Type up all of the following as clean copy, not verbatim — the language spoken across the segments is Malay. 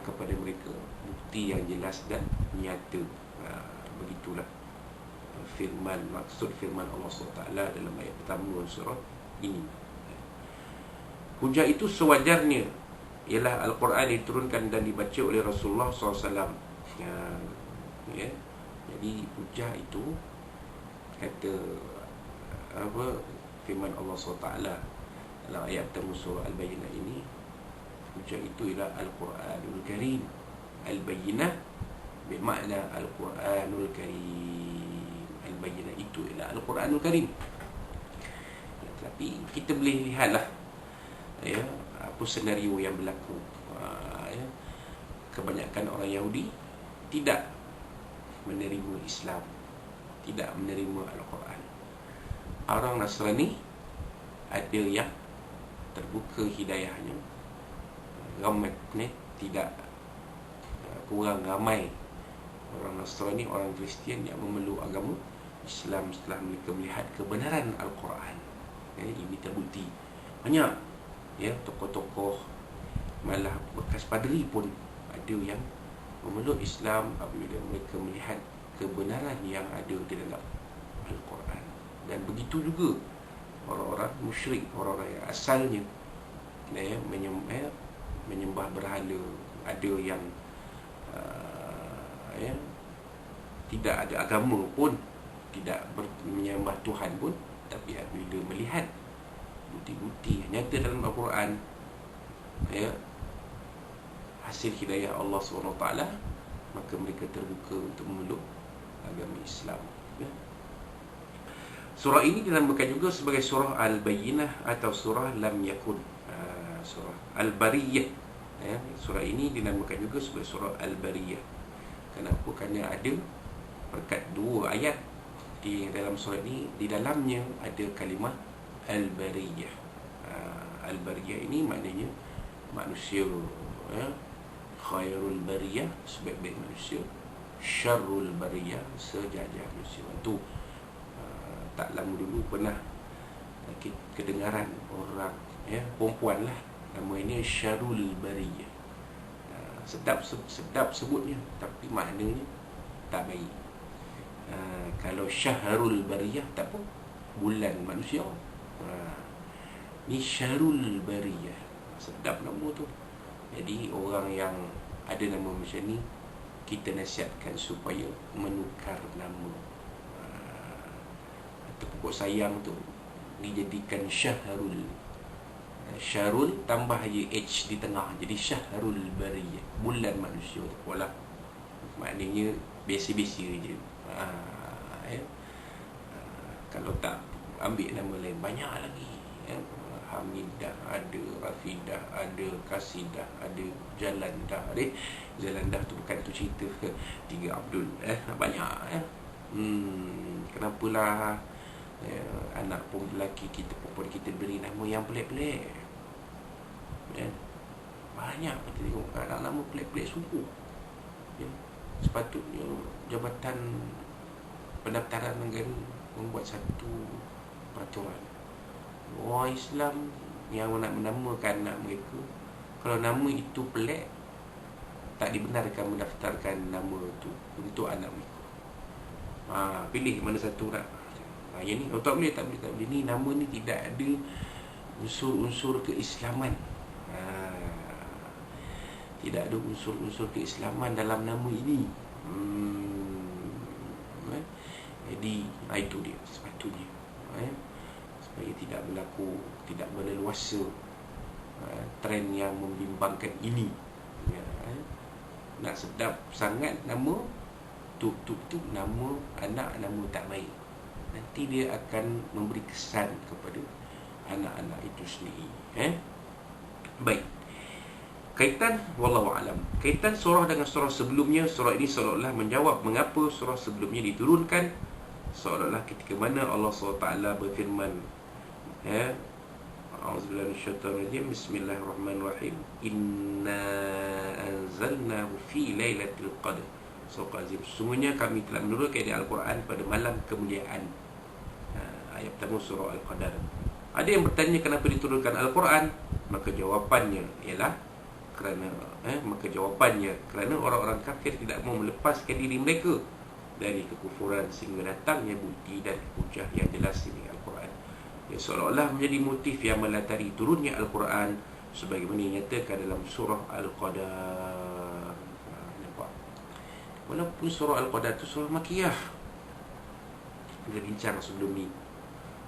kepada mereka bukti yang jelas dan nyata. Begitulah maksud firman Allah SWT dalam ayat pertama surah ini. Hujah itu sewajarnya ialah Al-Quran diturunkan dan dibaca oleh Rasulullah SAW. Jadi hujah itu kata firman Allah SWT dalam ayat pertama surah Al-Bayyinah ini, hujah itu ialah Al-Quranul Karim. Al-Bayyinah bermakna Al-Quranul Karim. Al-Bayyinah itu ialah Al-Quranul Karim. Tapi kita boleh lihatlah apa senario yang berlaku. Kebanyakan orang Yahudi tidak menerima Islam, tidak menerima Al-Quran. Orang Nasrani ada yang terbuka hidayahnya, ramai tidak kurang ramai orang Nasrani, orang Kristian yang memeluk agama Islam setelah mereka melihat kebenaran Al-Quran. Ini terbukti. Banyak tokoh-tokoh, malah bekas padri pun ada yang memeluk Islam apabila mereka melihat kebenaran yang ada di dalam Al-Quran. Dan begitu juga orang-orang musyrik, orang-orang yang asalnya menyembah berhala. Ada yang tidak ada agama pun, tidak menyembah Tuhan pun, tapi apabila melihat bukti-bukti yang nyata dalam Al-Quran, hasil hidayah Allah SWT, maka mereka terbuka untuk memeluk agama Islam. Surah ini dinamakan juga sebagai surah Al-Bayyinah atau surah Lam Yakun. Surah Al-Bariyah. Surah ini dinamakan juga sebagai surah Al-Bariyah. Kenapa? Kerana ada berkat dua ayat di dalam surah ini, di dalamnya ada kalimah Al-Bariyah. Al-Bariyah ini maknanya manusia, khairul bariyah, sebaik-baik manusia, syarrul bariyah, sejajar manusia. Itu tak lama dulu pernah kedengaran orang perempuan lah, nama ini syarrul bariyah. Sedap sebutnya, tapi maknanya tak baik. Kalau syahrul bariyah tak apa, bulan manusia. Ni syarrul bariyah, sedap nama tu. Jadi orang yang ada nama macam ni, kita nasihatkan supaya menukar nama. Atau pokok sayang tu dijadikan Syahrul. Syarul tambah je H di tengah, jadi Syahrul Bariyah, bulan manusia. Walah, maknanya biasa-biasa je. Kalau tak ambil nama lain, banyak lagi. Hamidah ada, Rafidah ada, Kasidah ada, Jalandah ada. Jalandah tu bukan tu cerita tiga Abdul, banyak. Kenapalah anak pun lelaki kita, perempuan kita beri nama yang pelik-pelik. Banyak kita tengok anak nama pelik-pelik sungguh. Sepatutnya Jabatan Pendaftaran Negara membuat satu peraturan. Orang Islam yang nak menamakan anak mereka, kalau nama itu pelik, tak dibenarkan mendaftarkan nama itu untuk anak mereka. Pilih mana satu nak. Yang ni tak boleh. Ni nama ni tidak ada unsur-unsur keislaman. Tidak ada unsur-unsur keislaman dalam nama ini. Jadi itu dia sepatutnya, supaya tidak berlaku, tidak berleluasa trend yang membimbangkan ini. Nak sedap sangat nama tu nama anak, nama tak baik, nanti dia akan memberi kesan kepada anak-anak itu sendiri. Baik. Kaitan wallahu alam. Kaitan surah dengan surah sebelumnya, surah ini seolah-olah menjawab mengapa surah sebelumnya diturunkan. Seolah-olah ketika mana Allah SWT berfirman, A'udzubillahi minasyaitonir rajim, Bismillahirrahmanirrahim, Inna anzalnahu fi lailatul qadr. Surah Azim, sesungguhnya kami telah menurunkan Al-Quran pada malam kemuliaan. Ayat pertama surah Al-Qadar. Ada yang bertanya kenapa diturunkan Al-Quran, maka jawapannya ialah Kerana maka jawapannya, kerana orang-orang kafir tidak mau melepaskan diri mereka dari kekufuran sehingga datangnya bukti dan hujah yang jelas ini Al-Quran. Yang seolah-olah menjadi motif yang melatari turunnya Al-Quran sebagaimana dinyatakan dalam surah Al-Qadar. Nampak? Walaupun surah Al-Qadar itu surah Makiyah, kita bincang sebelum ni,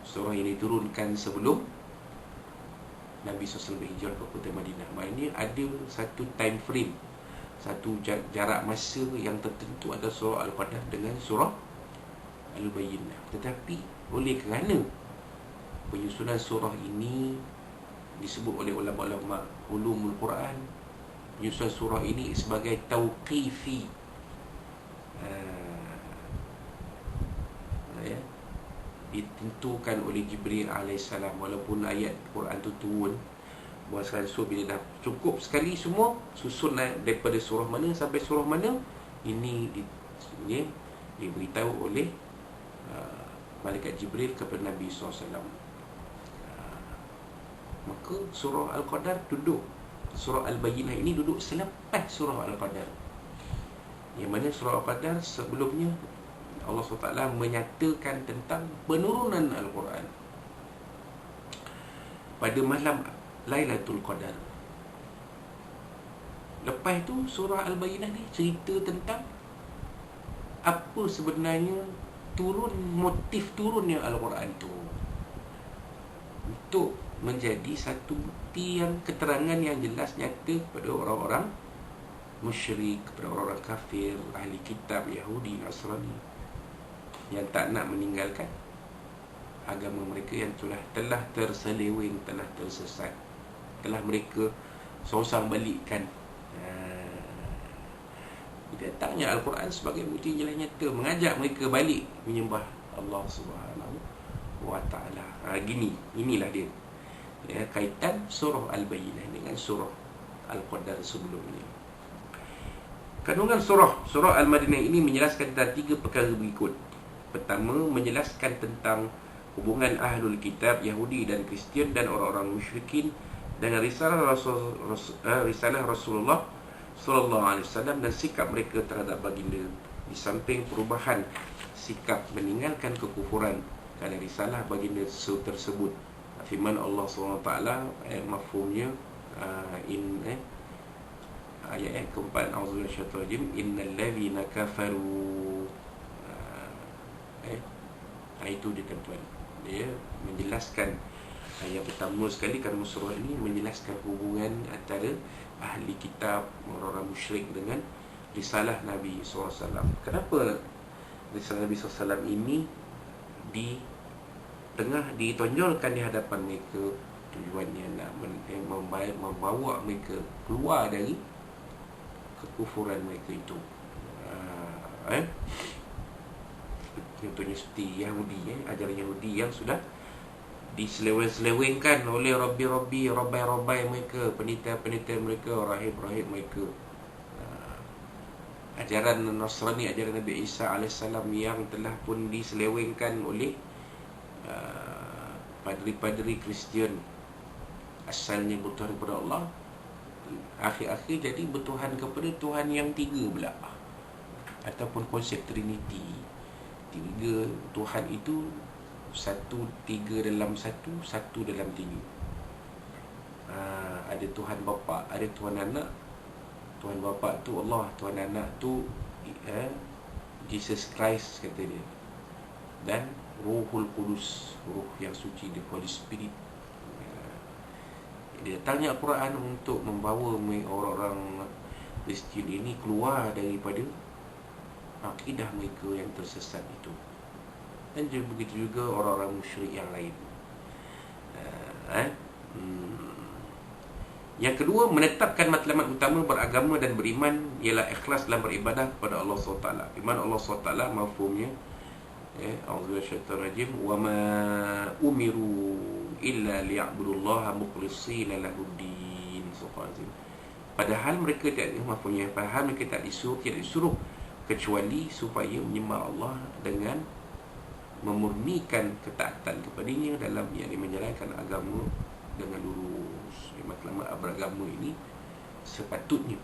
surah yang diturunkan sebelum Nabi SAW berhijrah ke kota Madinah. Maknanya ada satu time frame, satu jarak masa yang tertentu antara surah Al-Qadar dengan surah Al-Bayyinah. Tetapi oleh kerana penyusunan surah ini disebut oleh ulama-ulama ulumul Quran, penyusunan surah ini sebagai tauqifi, ditentukan oleh Jibril alaihissalam. Walaupun ayat Quran tu turun bahasa Rasul bila dah cukup sekali semua, susun daripada surah mana sampai surah mana, ini diberitahu oleh malaikat Jibril kepada Nabi SAW. Maka surah Al-Qadar duduk, surah Al-Bayyinah ini duduk selepas surah Al-Qadar, yang mana surah Al-Qadar sebelumnya Allah SWT menyatakan tentang penurunan Al-Quran pada malam Lailatul Qadar. Lepas itu surah Al-Bayyinah ni cerita tentang apa sebenarnya motif turunnya Al-Quran tu, untuk menjadi satu bukti yang keterangan yang jelas nyata kepada orang-orang musyrik, kepada orang-orang kafir, ahli kitab, Yahudi, Nasrani yang tak nak meninggalkan agama mereka yang telah terseleweng, telah tersesat, telah mereka sorang balikkan. Datangnya Al-Quran sebagai bukti jelas nyata mengajak mereka balik menyembah Allah Subhanahu wa ta'ala. Inilah dia, kaitan surah Al-Bayyinah dengan surah Al-Qadar sebelumnya. Kandungan surah Al-Madinah ini menjelaskan tentang 3 perkara berikut. Pertama, menjelaskan tentang hubungan Ahlul Kitab, Yahudi dan Kristian dan orang-orang musyrikin dengan risalah Rasulullah sallallahu alaihi wasallam dan sikap mereka terhadap baginda, di samping perubahan sikap meninggalkan kekufuran kerana risalah baginda tersebut. Firman Allah SWT, mafhumnya ayat keempat, auzubillahi minasyaitonir rajim, innal ladzina kafaru. Itu dia tuan-tuan, dia menjelaskan yang pertama sekali, kerana surah ini menjelaskan hubungan antara ahli kitab, orang-orang musyrik dengan risalah Nabi SAW. Kenapa risalah Nabi SAW ini ditonjolkan di hadapan mereka? Tujuannya nak membawa mereka keluar dari kekufuran mereka itu. Contohnya seperti Yahudi, ajaran Yahudi yang sudah diseleweng-selewengkan oleh Rabbi mereka, penita-penita mereka, rahib-rahib mereka. Ajaran Nasrani, ajaran Nabi Isa AS yang telah pun diselewengkan oleh padri-padri Kristian, asalnya bertuhan kepada Allah, akhir-akhir jadi bertuhan kepada Tuhan yang 3 pula, ataupun konsep Trinity. 3 Tuhan itu, 3 dalam 1, 1 dalam 3. Ada Tuhan Bapa, ada Tuhan Anak. Tuhan Bapa tu Allah, Tuhan Anak tu Jesus Christ kata dia, dan Ruhul Qudus, Ruh yang suci, the Holy Spirit. Dia datangnya Al-Quran untuk membawa orang-orang Kristian ini keluar daripada akidah mereka yang tersesat itu, dan juga begitu juga orang-orang musyrik yang lain. Yang kedua, menetapkan matlamat utama beragama dan beriman ialah ikhlas dalam beribadah kepada Allah SWT. Firman Allah SWT mafhumnya, auzubillahi minasyaitonir rajim, wa ma umiru illa liya'budullaha mukhlishina lahuddin. Padahal mereka tidak disuruh kecuali supaya menyembah Allah dengan memurnikan ketaatan kepadanya dalam menjalankan agama dengan lurus. Matlamat beragama ini sepatutnya